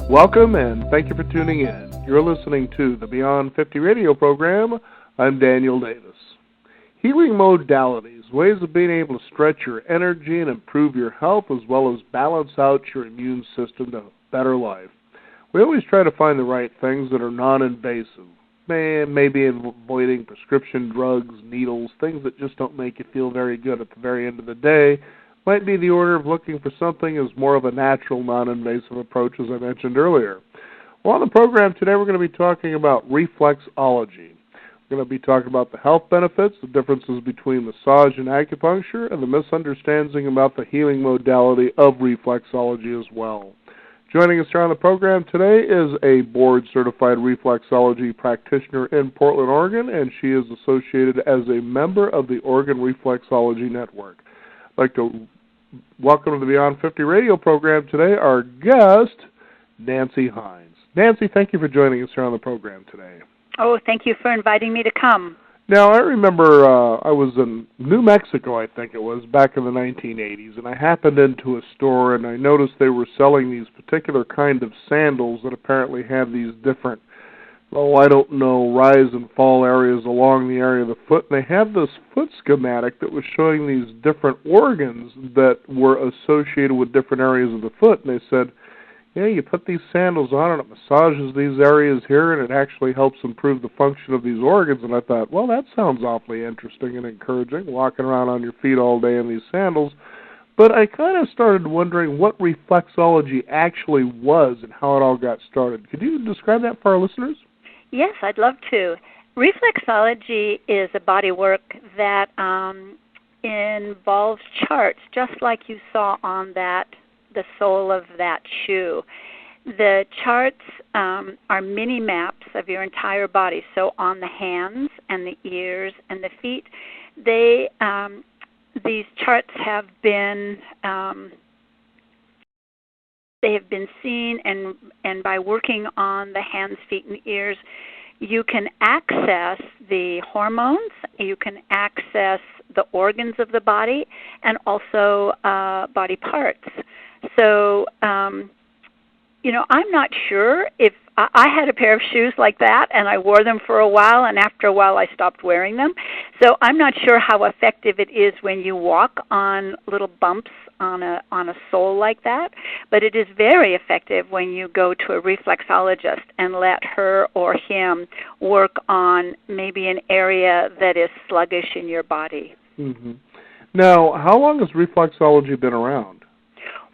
Welcome and thank you for tuning in. You're listening to the Beyond 50 radio program. I'm Daniel Davis. Healing modalities, ways of being able to stretch your energy and improve your health as well as balance out your immune system to better life. We always try to find the right things that are non-invasive. Maybe avoiding prescription drugs, needles, things that just don't make you feel very good at the very end of the day. Might be the order of looking for something as more of a natural, non-invasive approach, as I mentioned earlier. Well, on the program today, we're going to be talking about reflexology. We're going to be talking about the health benefits, the differences between massage and acupuncture, and the misunderstanding about the healing modality of reflexology as well. Joining us here on the program today is a board-certified reflexology practitioner in Portland, Oregon, and she is associated as a member of the Oregon Reflexology Network. I'd like to welcome to the Beyond 50 radio program today our guest, Nancy Hines. Nancy, thank you for joining us here on the program today. Oh, thank you for inviting me to come. Now, I remember I was in New Mexico, I think it was, back in the 1980s, and I happened into a store and I noticed they were selling these particular kind of sandals that apparently have these different, rise and fall areas along the area of the foot. And they have this foot schematic that was showing these different organs that were associated with different areas of the foot. And they said, yeah, you put these sandals on and it massages these areas here and it actually helps improve the function of these organs. And I thought, well, that sounds awfully interesting and encouraging, walking around on your feet all day in these sandals. But I kind of started wondering what reflexology actually was and how it all got started. Could you describe that for our listeners? Yes, I'd love to. Reflexology is a body work that involves charts, just like you saw on the sole of that shoe. The charts are mini maps of your entire body. So on the hands and the ears and the feet, these charts have been seen, and by working on the hands, feet, and ears, you can access the hormones, you can access the organs of the body, and also body parts. So, I'm not sure if I had a pair of shoes like that, and I wore them for a while, and after a while I stopped wearing them. So I'm not sure how effective it is when you walk on little bumps on a sole like that, but it is very effective when you go to a reflexologist and let her or him work on maybe an area that is sluggish in your body. Mm-hmm. Now, how long has reflexology been around?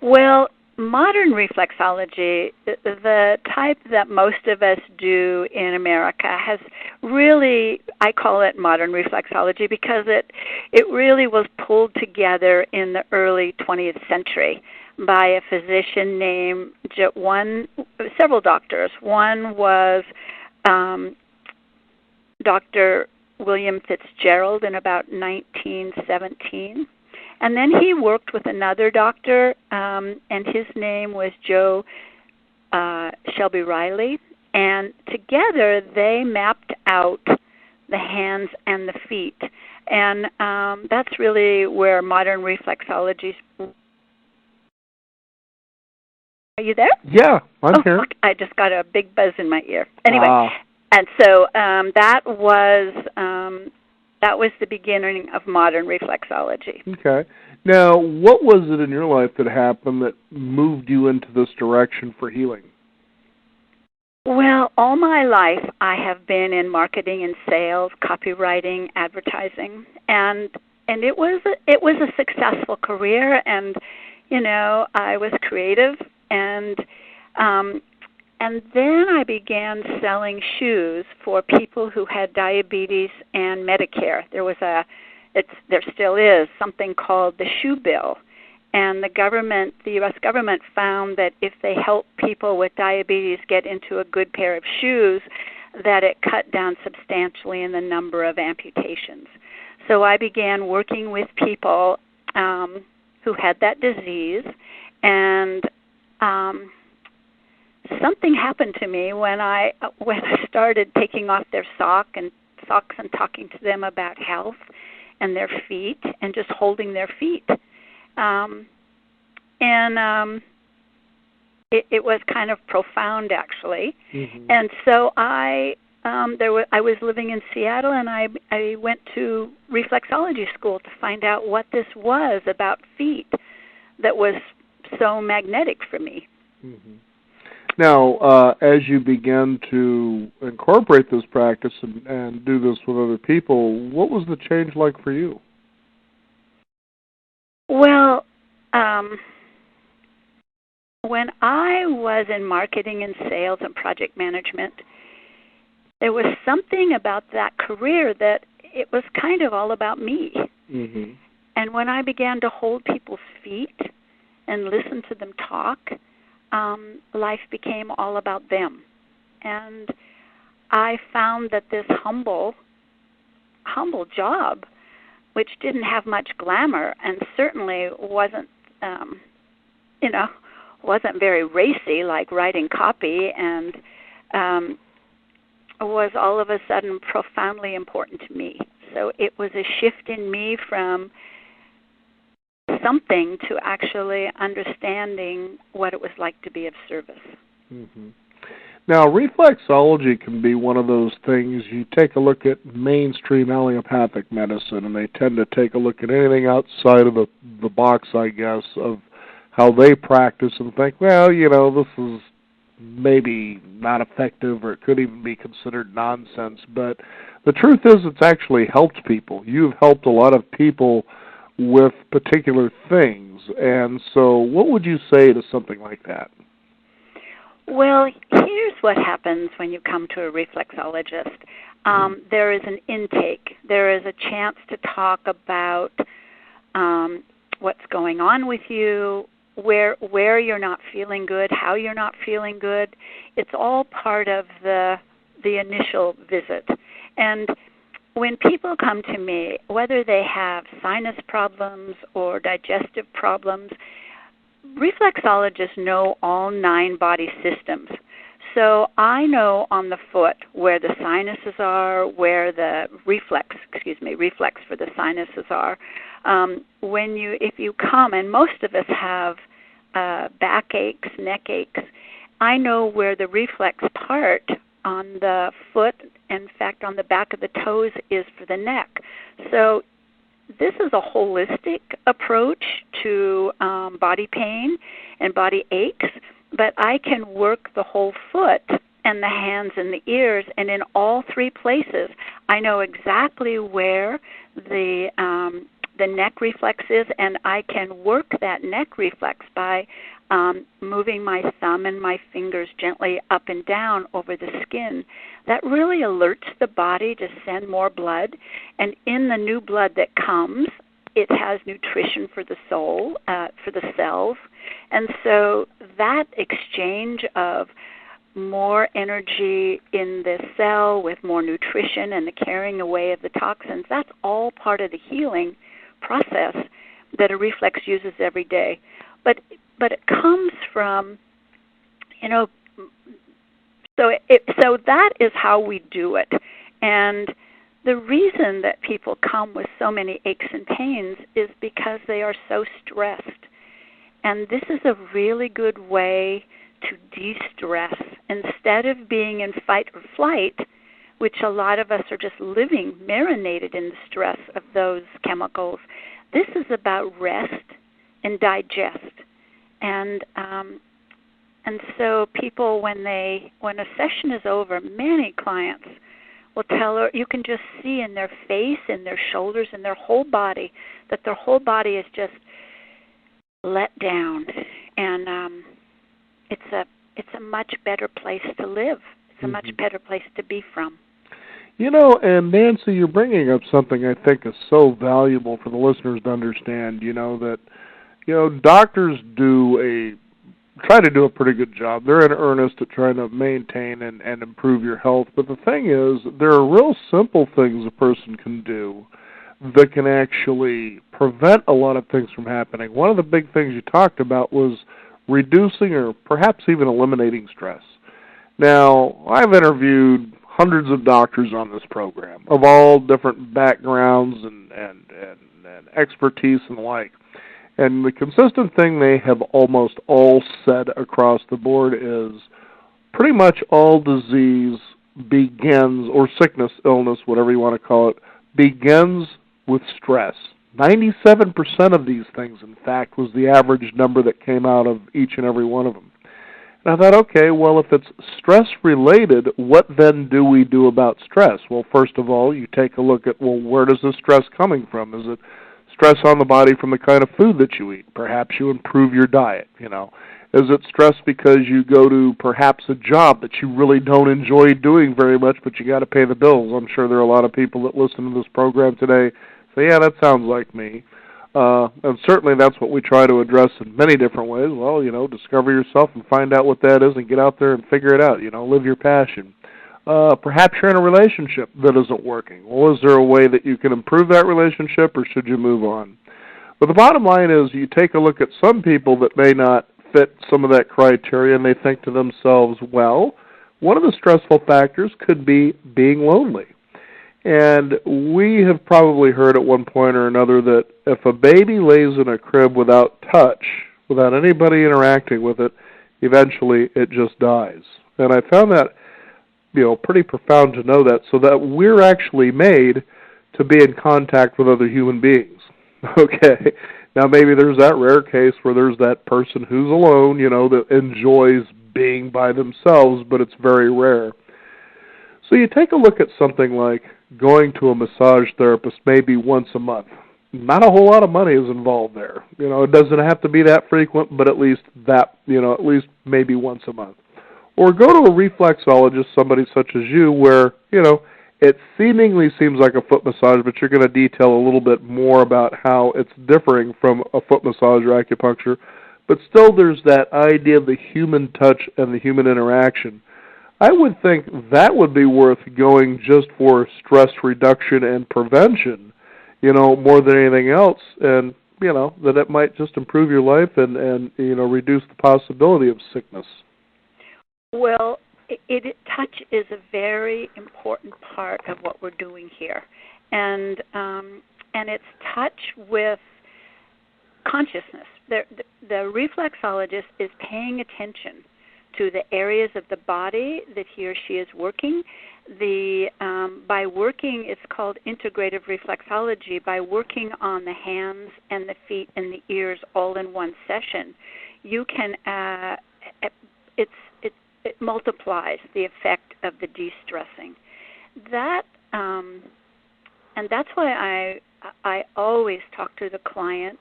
Well, modern reflexology, the type that most of us do in America, has really, I call it modern reflexology because it really was pulled together in the early 20th century by a physician named several doctors. One was Dr. William Fitzgerald in about 1917. And then he worked with another doctor, and his name was Joe Shelby Riley. And together they mapped out the hands and the feet. And that's really where modern reflexology. Are you there? Yeah, I'm here. I just got a big buzz in my ear. Anyway, and so that was the beginning of modern reflexology. Okay. Now, what was it in your life that happened that moved you into this direction for healing? Well, all my life I have been in marketing and sales, copywriting, advertising, and it was a successful career, and I was creative, and then I began selling shoes for people who had diabetes and Medicare. There still is something called the shoe bill. And the U.S. government found that if they help people with diabetes get into a good pair of shoes, that it cut down substantially in the number of amputations. So I began working with people who had that disease, and something happened to me when I started taking off their socks and talking to them about health and their feet and just holding their feet. it was kind of profound, actually. Mm-hmm. And so I was living in Seattle, and I went to reflexology school to find out what this was about feet that was so magnetic for me. Mm-hmm. Now, as you began to incorporate this practice and do this with other people, what was the change like for you? Well, when I was in marketing and sales and project management, there was something about that career that it was kind of all about me. Mm-hmm. And when I began to hold people's feet and listen to them talk, life became all about them. And I found that this humble job, which didn't have much glamour and certainly wasn't, wasn't very racy like writing copy, and was all of a sudden profoundly important to me. So it was a shift in me from something to actually understanding what it was like to be of service. Mm-hmm. Now, reflexology can be one of those things. You take a look at mainstream allopathic medicine, and they tend to take a look at anything outside of the box, I guess, of how they practice and think, well, this is maybe not effective, or it could even be considered nonsense. But the truth is, it's actually helped people. You've helped a lot of people with particular things. And so what would you say to something like that? Well, here's what happens when you come to a reflexologist. There is an intake. There is a chance to talk about what's going on with you, where you're not feeling good, how you're not feeling good. It's all part of the initial visit. And when people come to me, whether they have sinus problems or digestive problems, reflexologists know all 9 body systems. So I know on the foot where the sinuses are, where the reflex for the sinuses are. If you come, and most of us have back aches, neck aches, I know where the reflex part on the foot, in fact on the back of the toes, is for the neck. So this is a holistic approach to body pain and body aches, but I can work the whole foot and the hands and the ears, and in all 3 places I know exactly where the neck reflex is, and I can work that neck reflex by moving my thumb and my fingers gently up and down over the skin. That really alerts the body to send more blood, and in the new blood that comes, it has nutrition for the soul, for the cells, and so that exchange of more energy in the cell with more nutrition and the carrying away of the toxins, that's all part of the healing process that a reflex uses every day. But it comes from, so that is how we do it. And the reason that people come with so many aches and pains is because they are so stressed. And this is a really good way to de-stress. Instead of being in fight or flight, which a lot of us are just living, marinated in the stress of those chemicals, this is about rest and digest. And so people, when a session is over, many clients will tell her, you can just see in their face, in their shoulders, in their whole body, that their whole body is just let down. And it's a much better place to live. It's a much better place to be from. And Nancy, you're bringing up something I think is so valuable for the listeners to understand, that, doctors try to do a pretty good job. They're in earnest at trying to maintain and improve your health. But the thing is, there are real simple things a person can do that can actually prevent a lot of things from happening. One of the big things you talked about was reducing or perhaps even eliminating stress. Now, I've interviewed hundreds of doctors on this program of all different backgrounds and expertise and the like. And the consistent thing they have almost all said across the board is pretty much all disease begins, or sickness, illness, whatever you want to call it, begins with stress. 97% of these things, in fact, was the average number that came out of each and every one of them. And I thought, okay, well, if it's stress-related, what then do we do about stress? Well, first of all, you take a look at, well, where does the stress coming from? Is it stress on the body from the kind of food that you eat? Perhaps you improve your diet, Is it stress because you go to perhaps a job that you really don't enjoy doing very much, but you got to pay the bills? I'm sure there are a lot of people that listen to this program today say, yeah, that sounds like me. And certainly that's what we try to address in many different ways. Well, discover yourself and find out what that is and get out there and figure it out. Live your passion. Perhaps you're in a relationship that isn't working. Well, is there a way that you can improve that relationship, or should you move on? But the bottom line is, you take a look at some people that may not fit some of that criteria, and they think to themselves, well, one of the stressful factors could be being lonely. And we have probably heard at one point or another that if a baby lays in a crib without touch, without anybody interacting with it, eventually it just dies. And I found that, pretty profound to know that, so that we're actually made to be in contact with other human beings. Okay. Now maybe there's that rare case where there's that person who's alone, that enjoys being by themselves, but it's very rare. So you take a look at something like going to a massage therapist maybe once a month. Not a whole lot of money is involved there. It doesn't have to be that frequent, but at least that, at least maybe once a month. Or go to a reflexologist, somebody such as you, where, it seemingly seems like a foot massage, but you're going to detail a little bit more about how it's differing from a foot massage or acupuncture. But still there's that idea of the human touch and the human interaction. I would think that would be worth going just for stress reduction and prevention, more than anything else, and, that it might just improve your life and reduce the possibility of sickness. Well, touch is a very important part of what we're doing here, and it's touch with consciousness. The reflexologist is paying attention to the areas of the body that he or she is working. By working, it's called integrative reflexology. By working on the hands and the feet and the ears all in one session, you can it multiplies the effect of the de-stressing. And that's why I always talk to the client,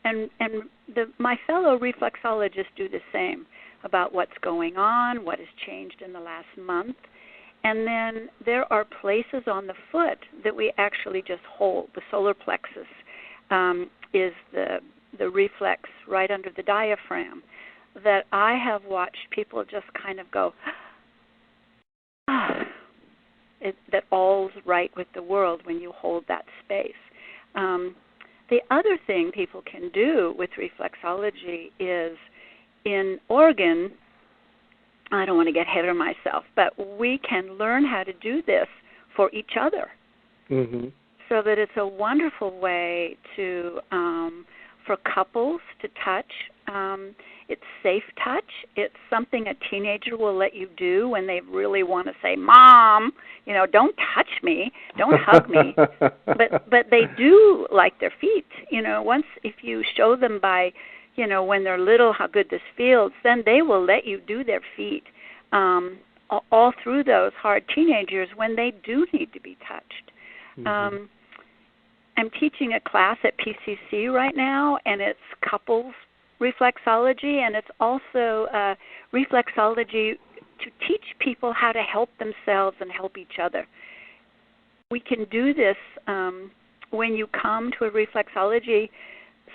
and my fellow reflexologists do the same, about what's going on, what has changed in the last month. And then there are places on the foot that we actually just hold. The solar plexus is the reflex right under the diaphragm, that I have watched people just kind of go, that all's right with the world when you hold that space. The other thing people can do with reflexology is, in Oregon, I don't want to get ahead of myself, but we can learn how to do this for each other. Mm-hmm. So that it's a wonderful way to for couples to touch. It's safe touch. It's something a teenager will let you do when they really want to say, "Mom, don't touch me, don't hug me." But they do like their feet. Once if you show them by, when they're little how good this feels, then they will let you do their feet all through those hard teenage years when they do need to be touched. Mm-hmm. I'm teaching a class at PCC right now, and it's couples reflexology, and it's also reflexology to teach people how to help themselves and help each other. We can do this when you come to a reflexology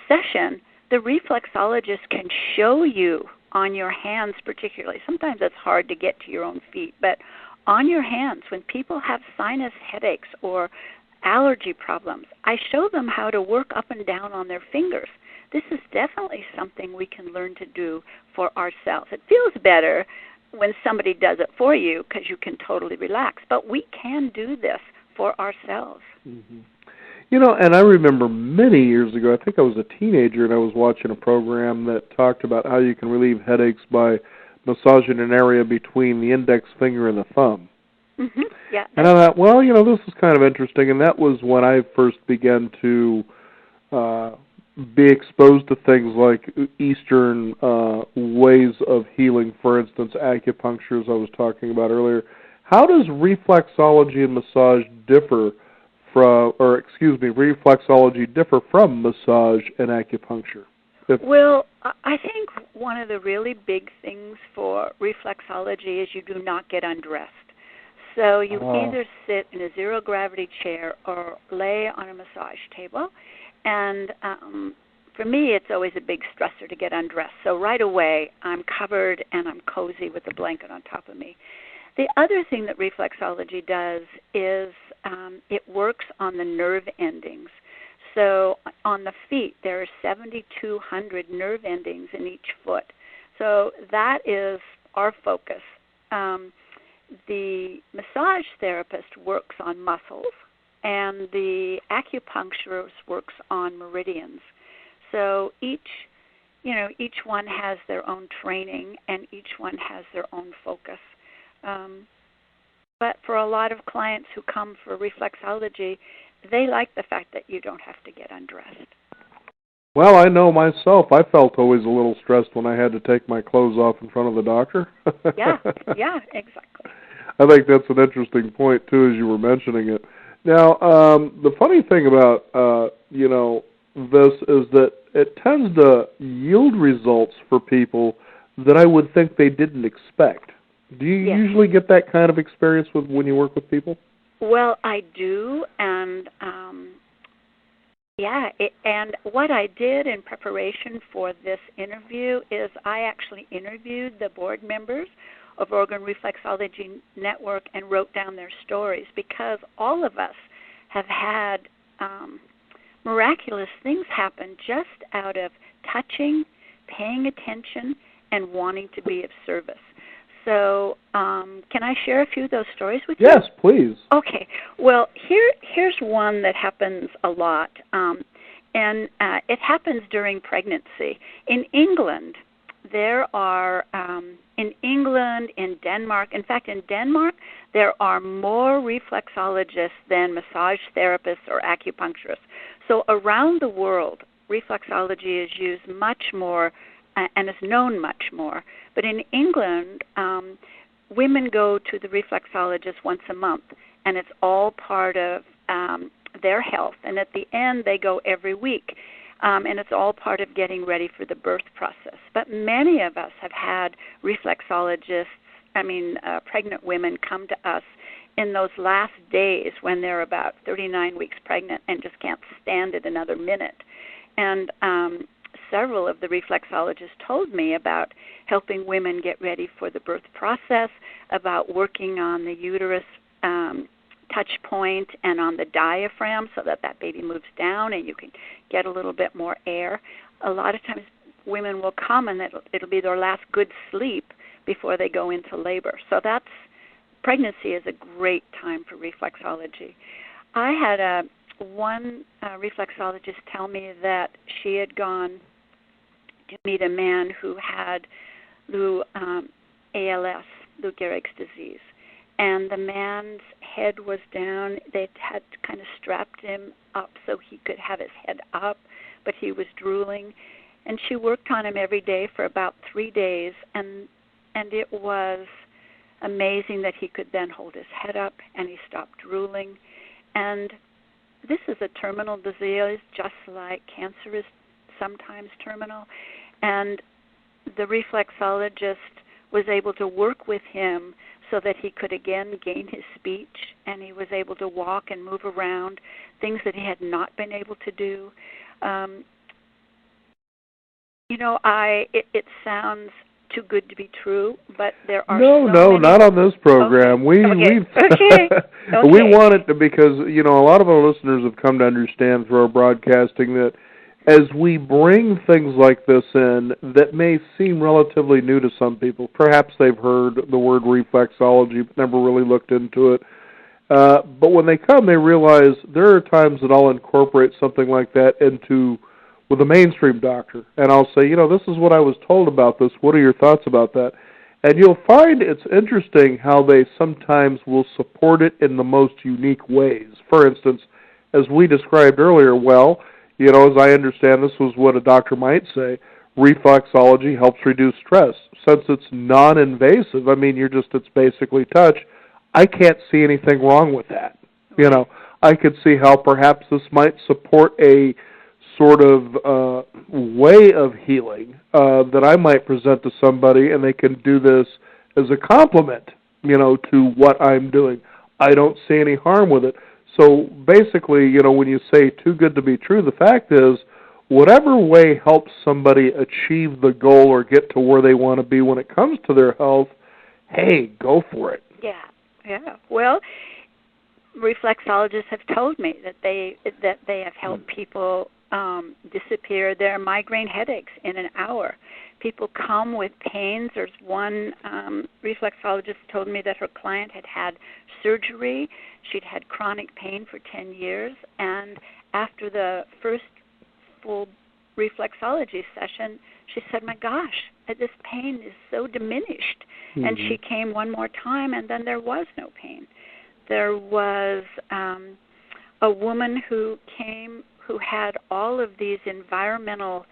session. The reflexologist can show you on your hands particularly. Sometimes it's hard to get to your own feet, but on your hands, when people have sinus headaches or allergy problems, I show them how to work up and down on their fingers. This is definitely something we can learn to do for ourselves. It feels better when somebody does it for you because you can totally relax, but we can do this for ourselves. Mm-hmm. And I remember many years ago, I think I was a teenager, and I was watching a program that talked about how you can relieve headaches by massaging an area between the index finger and the thumb. Mm-hmm. Yeah. And I thought, well, this is kind of interesting, and that was when I first began to be exposed to things like Eastern ways of healing, for instance, acupuncture, as I was talking about earlier. How does reflexology and massage differ reflexology differ from massage and acupuncture? Well, I think one of the really big things for reflexology is you do not get undressed. So you either sit in a zero-gravity chair or lay on a massage table. And for me, it's always a big stressor to get undressed. So right away, I'm covered and I'm cozy with a blanket on top of me. The other thing that reflexology does is it works on the nerve endings. So on the feet, there are 7,200 nerve endings in each foot. So that is our focus. The massage therapist works on muscles, and the acupuncturist works on meridians. So each one has their own training, and each one has their own focus. But for a lot of clients who come for reflexology, they like the fact that you don't have to get undressed. Well, I know myself. I felt always a little stressed when I had to take my clothes off in front of the doctor. Yeah, exactly. I think that's an interesting point, too, as you were mentioning it. Now, the funny thing about, this is that it tends to yield results for people that I would think they didn't expect. Do you usually get that kind of experience when you work with people? Well, I do, and and what I did in preparation for this interview is I actually interviewed the board members of Oregon Reflexology Network and wrote down their stories, because all of us have had miraculous things happen just out of touching, paying attention, and wanting to be of service. So can I share a few of those stories with you? Yes, please. Okay. Well, here's one that happens a lot, and it happens during pregnancy. In England, there are, in Denmark, in fact, in Denmark, there are more reflexologists than massage therapists or acupuncturists. So around the world, reflexology is used much more and is known much more. But in England, women go to the reflexologist once a month, and it's all part of their health. And at the end, they go every week, and it's all part of getting ready for the birth process. But many of us have had reflexologists, pregnant women come to us in those last days when they're about 39 weeks pregnant and just can't stand it another minute. And several of the reflexologists told me about helping women get ready for the birth process, about working on the uterus touch point and on the diaphragm so that baby moves down and you can get a little bit more air. A lot of times women will come and it'll be their last good sleep before they go into labor. So pregnancy is a great time for reflexology. I had one reflexologist tell me that she had gone to meet a man who had ALS, Lou Gehrig's disease. And the man's head was down. They had kind of strapped him up so he could have his head up, but he was drooling. And she worked on him every day for about 3 days, and it was amazing that he could then hold his head up and he stopped drooling. And this is a terminal disease, just like cancer is sometimes terminal. And the reflexologist was able to work with him so that he could again gain his speech, and he was able to walk and move around, things that he had not been able to do. It sounds too good to be true, but there are No, not on this program. Okay. We want it to, because a lot of our listeners have come to understand through our broadcasting that as we bring things like this in that may seem relatively new to some people, perhaps they've heard the word reflexology but never really looked into it, But when they come, they realize there are times that I'll incorporate something like that with a mainstream doctor, and I'll say, this is what I was told about this. What are your thoughts about that? And you'll find it's interesting how they sometimes will support it in the most unique ways. For instance, as we described earlier, as I understand, this was what a doctor might say, reflexology helps reduce stress. Since it's non-invasive, it's basically touch, I can't see anything wrong with that. I could see how perhaps this might support a sort of way of healing that I might present to somebody, and they can do this as a compliment, to what I'm doing. I don't see any harm with it. So basically, when you say too good to be true, the fact is, whatever way helps somebody achieve the goal or get to where they want to be when it comes to their health, hey, go for it. Yeah. Well, reflexologists have told me that they have helped people disappear their migraine headaches in an hour. People come with pains. There's one reflexologist told me that her client had surgery. She'd had chronic pain for 10 years, and after the first full reflexology session, she said, my gosh, this pain is so diminished. Mm-hmm. And she came one more time, and then there was no pain. There was a woman who came who had all of these environmental,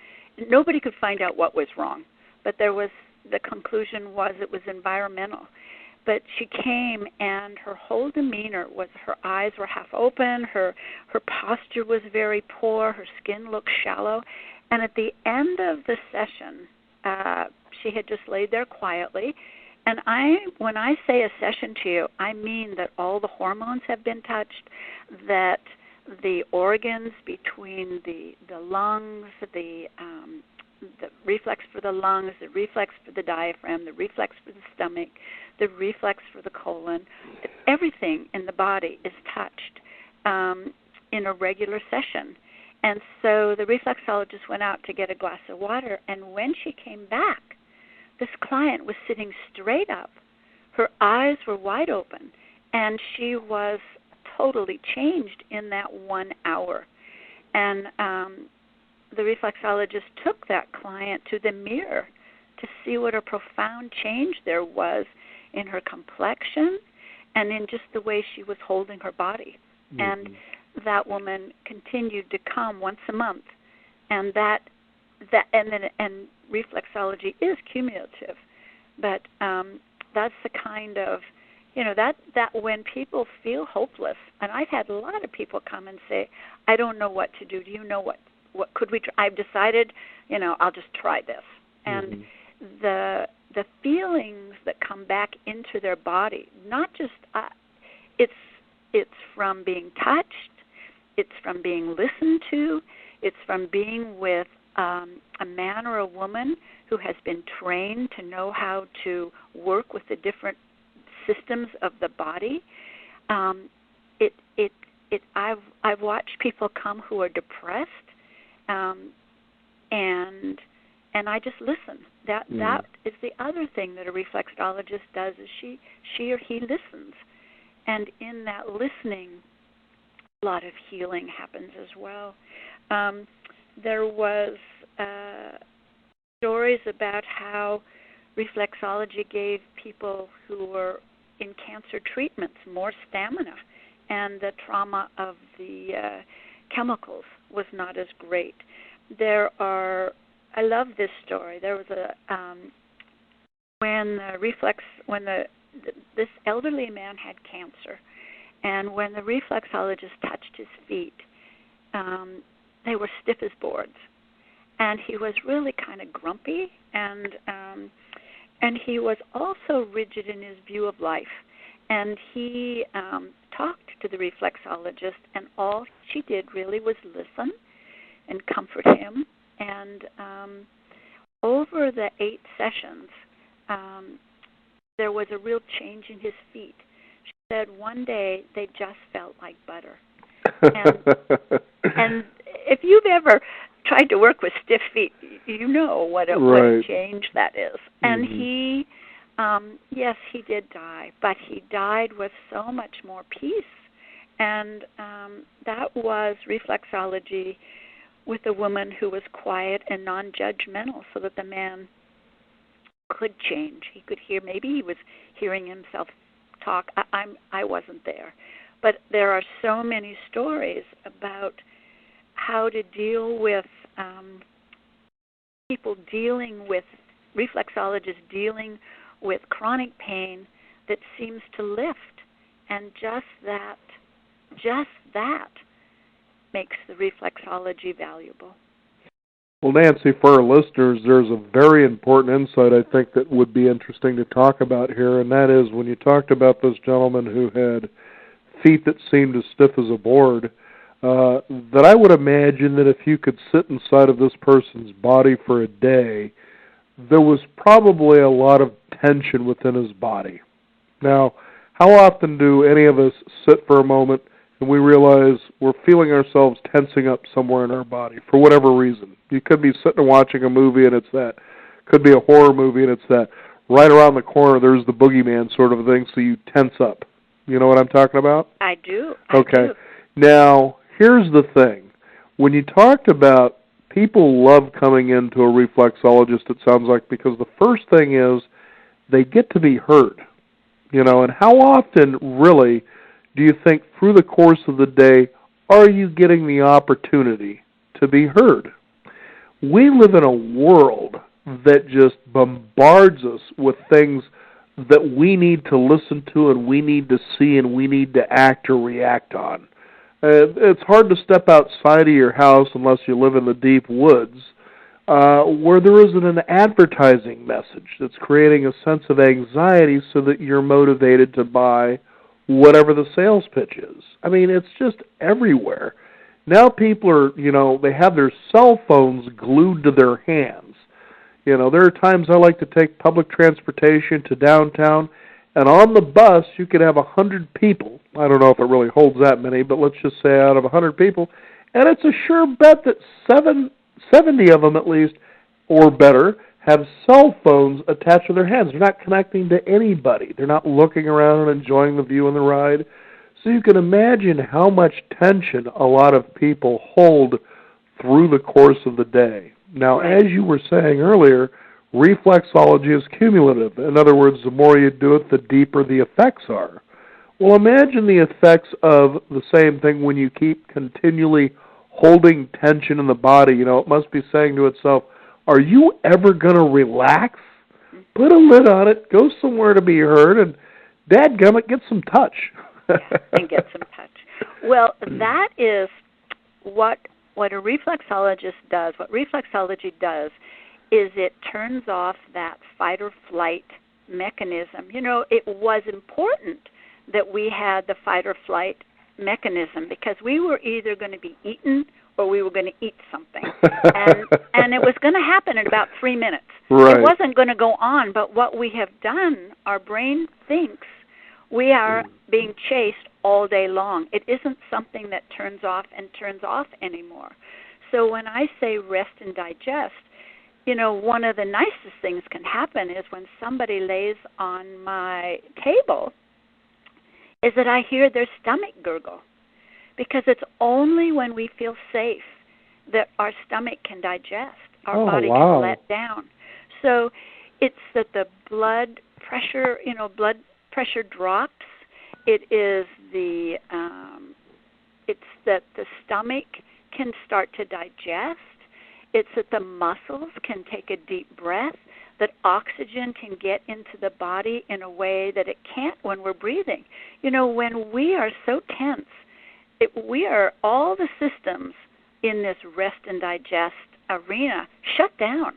nobody could find out what was wrong, but the conclusion was it was environmental. But she came, and her whole demeanor was, her eyes were half open, her posture was very poor, her skin looked shallow, and at the end of the session, she had just laid there quietly. And when I say a session to you, I mean that all the hormones have been touched, that the organs between the lungs, the reflex for the lungs, the reflex for the diaphragm, the reflex for the stomach, the reflex for the colon, everything in the body is touched in a regular session. And so the reflexologist went out to get a glass of water, and when she came back, this client was sitting straight up. Her eyes were wide open, and she was totally changed in that 1 hour. And the reflexologist took that client to the mirror to see what a profound change there was in her complexion and in just the way she was holding her body. Mm-hmm. And that woman continued to come once a month, and and reflexology is cumulative, but that's the kind of, that when people feel hopeless, and I've had a lot of people come and say, I don't know what to do. Do you know what could we try? I've decided, I'll just try this. And the feelings that come back into their body, not just, it's from being touched, it's from being listened to, it's from being with a man or a woman who has been trained to know how to work with the different systems of the body. I've watched people come who are depressed, and I just listen. That is the other thing that a reflexologist does, is she or he listens, and in that listening, a lot of healing happens as well. There was stories about how reflexology gave people who were in cancer treatments more stamina, and the trauma of the chemicals was not as great. I love this story. There was this elderly man had cancer, and when the reflexologist touched his feet, they were stiff as boards, and he was really kind of grumpy, and he was also rigid in his view of life. And he talked to the reflexologist, and all she did really was listen and comfort him. And over the 8 sessions, there was a real change in his feet. She said one day they just felt like butter. And if you've ever tried to work with stiff feet, you know what a change that is. And he Yes, he did die, but he died with so much more peace. And that was reflexology with a woman who was quiet and non-judgmental, so that the man could change. He could hear. Maybe he was hearing himself talk. I wasn't there, but there are so many stories about how to deal with people dealing with reflexologists dealing with chronic pain that seems to lift, and just that makes the reflexology valuable. Well, Nancy, for our listeners, there's a very important insight I think that would be interesting to talk about here, and that is when you talked about this gentleman who had feet that seemed as stiff as a board, that I would imagine that if you could sit inside of this person's body for a day, there was probably a lot of tension within his body. Now, how often do any of us sit for a moment and we realize we're feeling ourselves tensing up somewhere in our body for whatever reason? You could be sitting and watching a movie and it's that. Could be a horror movie and it's that. Right around the corner there's the boogeyman sort of thing, so you tense up. You know what I'm talking about? I do. Okay. Now, here's the thing. When you talked about people love coming into a reflexologist, it sounds like, because the first thing is they get to be heard. You know, and how often, really, do you think through the course of the day are you getting the opportunity to be heard? We live in a world that just bombards us with things that we need to listen to and we need to see and we need to act or react on. It's hard to step outside of your house unless you live in the deep woods where there isn't an advertising message that's creating a sense of anxiety so that you're motivated to buy whatever the sales pitch is. I mean, it's just everywhere. Now people are, you know, they have their cell phones glued to their hands. You know, there are times I like to take public transportation to downtown, and on the bus you could have 100 people. I don't know if it really holds that many, but let's just say out of 100 people, and it's a sure bet that 70 of them at least, or better, have cell phones attached to their hands. They're not connecting to anybody. They're not looking around and enjoying the view and the ride. So you can imagine how much tension a lot of people hold through the course of the day. Now, as you were saying earlier, reflexology is cumulative. In other words, the more you do it, the deeper the effects are. Well, imagine the effects of the same thing when you keep continually holding tension in the body. You know, it must be saying to itself, are you ever going to relax? Put a lid on it, go somewhere to be heard, and dadgummit, get some touch. And get some touch. Well, that is what a reflexologist does. What reflexology does is it turns off that fight or flight mechanism. You know, it was important that we had the fight or flight mechanism because we were either going to be eaten or we were going to eat something. And it was going to happen in about 3 minutes. Right. It wasn't going to go on, but what we have done, our brain thinks we are being chased all day long. It isn't something that turns off and turns off anymore. So when I say rest and digest, you know, one of the nicest things can happen is when somebody lays on my table is that I hear their stomach gurgle, because it's only when we feel safe that our stomach can digest, our body can let down. So it's that the blood pressure, blood pressure drops. It is it's that the stomach can start to digest. It's that the muscles can take a deep breath, that oxygen can get into the body in a way that it can't when we're breathing. You know, when we are so tense, we are, all the systems in this rest and digest arena shut down.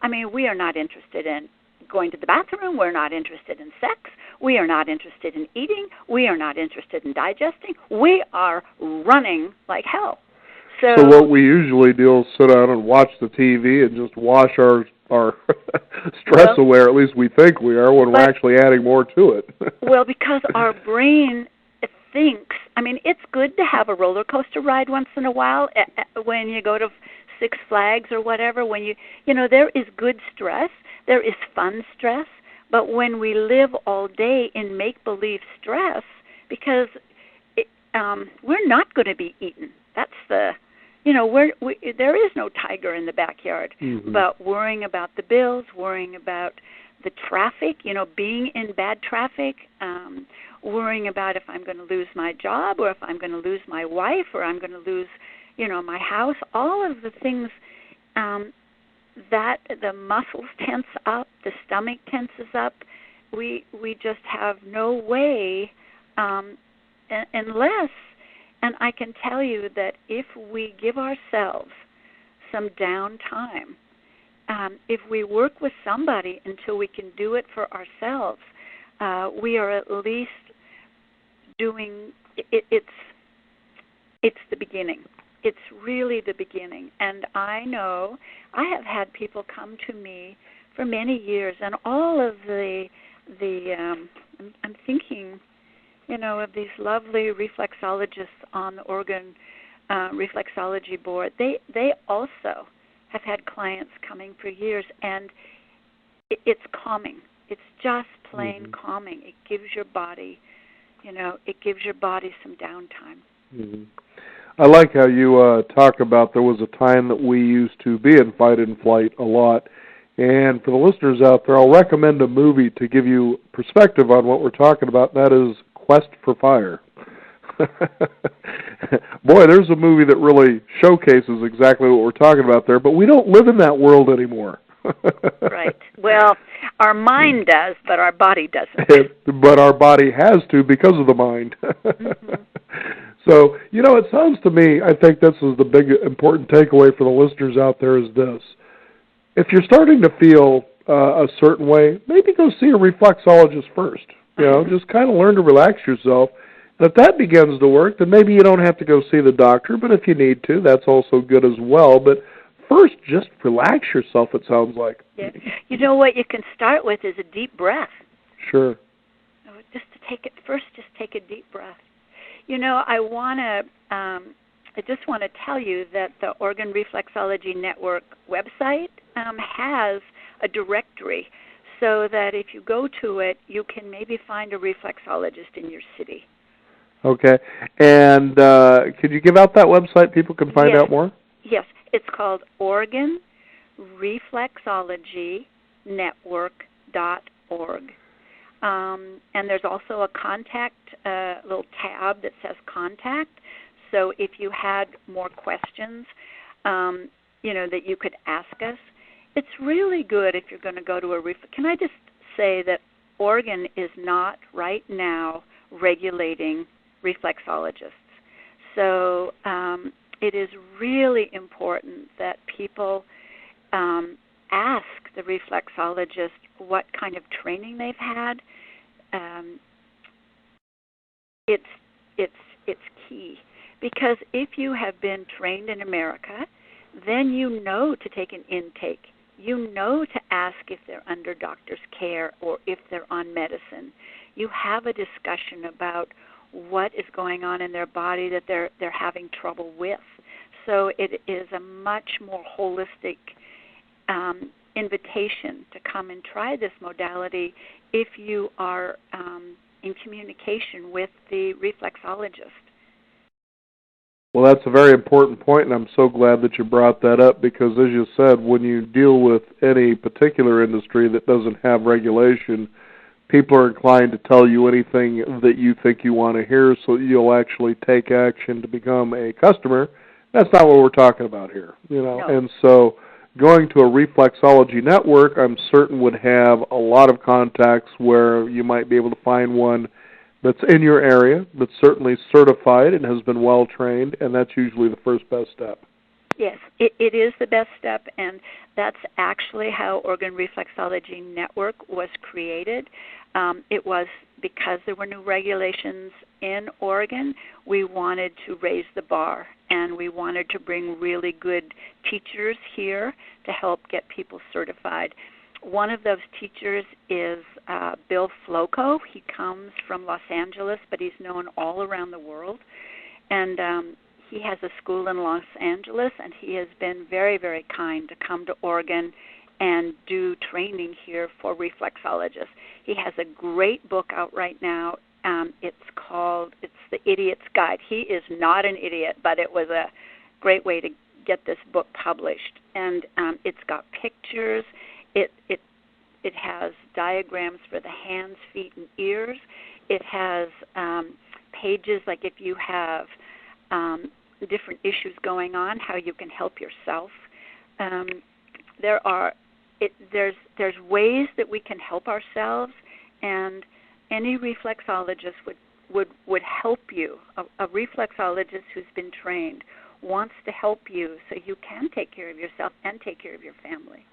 I mean, we are not interested in going to the bathroom. We're not interested in sex. We are not interested in eating. We are not interested in digesting. We are running like hell. So what we usually do is sit down and watch the TV and just wash our stress away, or at least we think we are, when we're actually adding more to it. Well, because our brain thinks, I mean, it's good to have a roller coaster ride once in a while when you go to Six Flags or whatever, when you know, there is good stress, there is fun stress, But when we live all day in make-believe stress, because we're not going to be eaten. That's the, there is no tiger in the backyard. Mm-hmm. But worrying about the bills, worrying about the traffic, being in bad traffic, worrying about if I'm going to lose my job or if I'm going to lose my wife or I'm going to lose, my house, all of the things that the muscles tense up, the stomach tenses up. We just have no way unless, and I can tell you that if we give ourselves some downtime, if we work with somebody until we can do it for ourselves, we are at least doing it. It's the beginning. It's really the beginning. And I know I have had people come to me for many years, and all of I'm thinking, of these lovely reflexologists on the Oregon Reflexology Board. They also have had clients coming for years, and it's calming. It's just plain calming. It gives your body, some downtime. Mm-hmm. I like how you talk about there was a time that we used to be in fight and flight a lot. And for the listeners out there, I'll recommend a movie to give you perspective on what we're talking about, and that is Quest for Fire. Boy, there's a movie that really showcases exactly what we're talking about there, but we don't live in that world anymore. Right. Well, our mind does, but our body doesn't. But our body has to because of the mind. Mm-hmm. So, it sounds to me, I think this is the big important takeaway for the listeners out there is this. If you're starting to feel a certain way, maybe go see a reflexologist first. Just kind of learn to relax yourself. And if that begins to work, then maybe you don't have to go see the doctor, but if you need to, that's also good as well. But first, just relax yourself, it sounds like. Yeah. You know what you can start with is a deep breath. Sure. Just take a deep breath. I just want to tell you that the Oregon Reflexology Network website has a directory so that if you go to it, you can maybe find a reflexologist in your city. Okay. And could you give out that website? People can find out more? Yes. It's called Oregon Reflexology Network.org. And there's also a contact, little tab that says contact. So if you had more questions, that you could ask us, it's really good if you're going to go to a Can I just say that Oregon is not right now regulating reflexologists. So it is really important that people ask the reflexologist what kind of training they've had. It's key, because if you have been trained in America, then you know to take an intake. You know to ask if they're under doctor's care or if they're on medicine. You have a discussion about what is going on in their body that they're having trouble with. So it is a much more holistic invitation to come and try this modality if you are in communication with the reflexologist. Well, that's a very important point, and I'm so glad that you brought that up because, as you said, when you deal with any particular industry that doesn't have regulation, people are inclined to tell you anything that you think you want to hear so that you'll actually take action to become a customer. That's not what we're talking about here, No. And so going to a reflexology network, I'm certain would have a lot of contacts where you might be able to find one that's in your area, that's certainly certified and has been well-trained, and that's usually the first best step. Yes, it is the best step, and that's actually how Oregon Reflexology Network was created. It was because there were new regulations in Oregon. We wanted to raise the bar, and we wanted to bring really good teachers here to help get people certified. One of those teachers is Bill Floco. He comes from Los Angeles, but he's known all around the world. And he has a school in Los Angeles, and he has been very, very kind to come to Oregon and do training here for reflexologists. He has a great book out right now. It's The Idiot's Guide. He is not an idiot, but it was a great way to get this book published. And it's got pictures. It has diagrams for the hands, feet, and ears. It has pages like if you have different issues going on, how you can help yourself. There's ways that we can help ourselves, and any reflexologist would help you. A reflexologist who's been trained wants to help you so you can take care of yourself and take care of your family.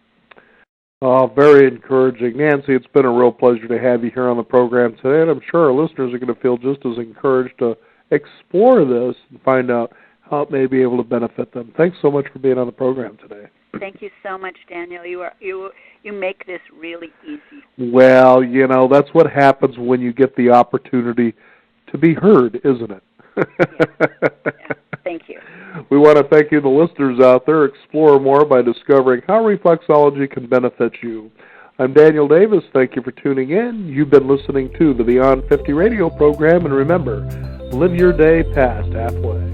Very encouraging. Nancy, it's been a real pleasure to have you here on the program today, and I'm sure our listeners are going to feel just as encouraged to explore this and find out how it may be able to benefit them. Thanks so much for being on the program today. Thank you so much, Daniel. You make this really easy. Well, that's what happens when you get the opportunity to be heard, isn't it? Yeah. Thank you. We want to thank you, the listeners out there. Explore more by discovering how reflexology can benefit you. I'm Daniel Davis. Thank you for tuning in. You've been listening to the Beyond 50 radio program, and remember, live your day past halfway.